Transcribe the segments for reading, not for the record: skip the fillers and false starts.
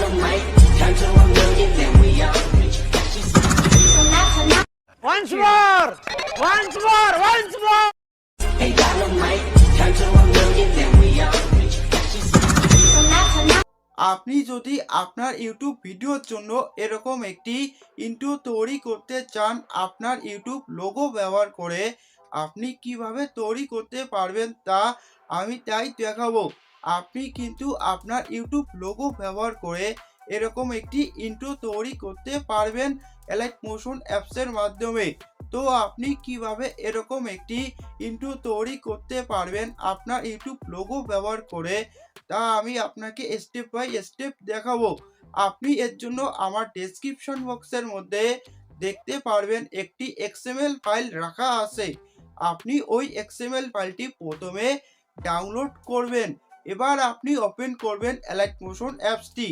a mic, turn to a million, then we all rich. Once more! Once more! Once more! Hey, got a mic, turn to a million, then we all rich. আপনি যদি আপনার YouTube ভিডিওর জন্য এরকম একটি intro তৈরি করতে চান আপনার ইউটিউব লোগো ব্যবহার করে, আপনি কিভাবে তৈরি করতে পারবেন তা আমি তাই দেখাবো। আপনি কিন্তু আপনার ইউটিউব লোগো ব্যবহার করে এরকম একটি ইন্ট্রো তৈরি করতে পারবেন এলাইট মোশন অ্যাপসের মাধ্যমে। তো আপনি কিভাবে এরকম একটি ইন্ট্রো তৈরি করতে পারবেন আপনার ইউটিউব লোগো ব্যবহার করে, তা আমি আপনাকে স্টেপ বাই স্টেপ দেখাবো। আপনি এর জন্য আমার ডেসক্রিপশন বক্সের মধ্যে দেখতে পারবেন একটি এক্সএমএল ফাইল রাখা আছে। আপনি ওই এক্সএমএল ফাইলটি প্রথমে ডাউনলোড করবেন। এবার আপনি ওপেন করবেন এলাইট মোশন অ্যাপসটি।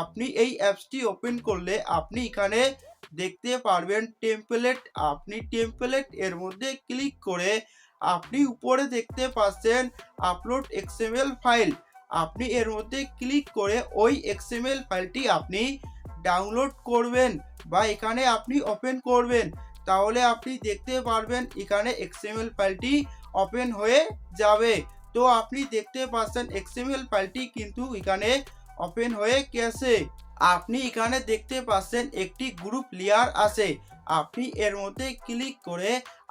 আপনি এই অ্যাপসটি ওপেন করলে আপনি এখানে দেখতে পারবেন টেমপ্লেট। আপনি টেমপ্লেট এর মধ্যে ক্লিক করে আপনি উপরে দেখতে পাচ্ছেন আপলোড এক্সএমএল ফাইল। আপনি এর মধ্যে ক্লিক করে ওই এক্সএমএল ফাইলটি আপনি ডাউনলোড করবেন বা এখানে আপনি ওপেন করবেন। তাহলে আপনি দেখতে পারবেন এখানে এক্সএমএল ফাইলটি ওপেন হয়ে যাবে। তো আপনি দেখতে পাচ্ছেন এক্সএমএল ফাইলটি কিন্তু এখানে ওপেন হয়ে গেছে। আপনি এখানে দেখতে পাচ্ছেন একটি গ্রুপ লেয়ার আছে। আপনি এর মধ্যে ক্লিক করে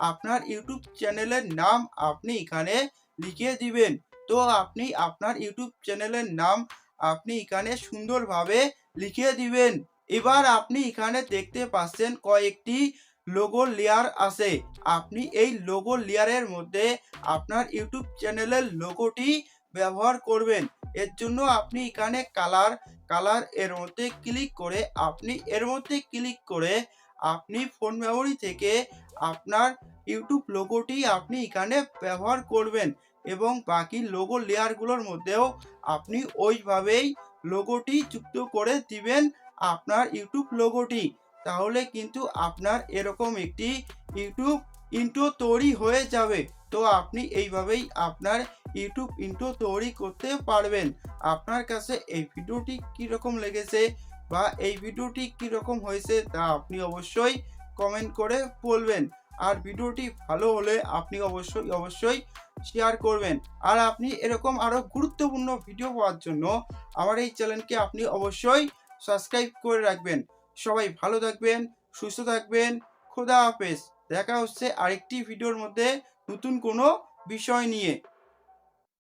আপনার ইউটিউব চ্যানেলের নাম আপনি এখানে লিখে দিবেন। তো আপনি আপনার ইউটিউব চ্যানেলের নাম আপনি এখানে সুন্দরভাবে লিখে দিবেন। এবার আপনি এখানে দেখতে পাচ্ছেন কয়েকটি লোগো লেয়ার আছে। আপনি এই লোগো লেয়ারের মধ্যে আপনার ইউটিউব চ্যানেলের লোগোটি ব্যবহার করবেন। এর জন্য আপনি এখানে কালার এর মধ্যে ক্লিক করে আপনি ফোন মেমোরি থেকে আপনার ইউটিউব লোগোটি আপনি এখানে ব্যবহার করবেন এবং বাকি লোগো লেয়ারগুলোর মধ্যেও আপনি ওইভাবেই লোগোটি যুক্ত করে দিবেন আপনার ইউটিউব লোগোটি। তাহলে কিন্তু আপনার এরকম একটি ইউটিউব ইন্ট্রো তৈরি হয়ে যাবে। তো আপনি এইভাবেই আপনার ইউটিউব ইন্ট্রো তৈরি করতে পারবেন। আপনার কাছে এই ভিডিওটি কীরকম লেগেছে বা এই ভিডিওটি কীরকম হয়েছে তা আপনি অবশ্যই কমেন্ট করে বলবেন। আর ভিডিওটি ভালো হলে আপনি অবশ্যই শেয়ার করবেন। আর আপনি এরকম আরও গুরুত্বপূর্ণ ভিডিও পাওয়ার জন্য আমার এই চ্যানেলকে আপনি অবশ্যই সাবস্ক্রাইব করে রাখবেন। সবাই ভালো থাকবেন, সুস্থ থাকবেন। খোদা হাফেজ। দেখা হচ্ছে আরেকটি ভিডিওর মধ্যে নতুন কোনো বিষয় নিয়ে।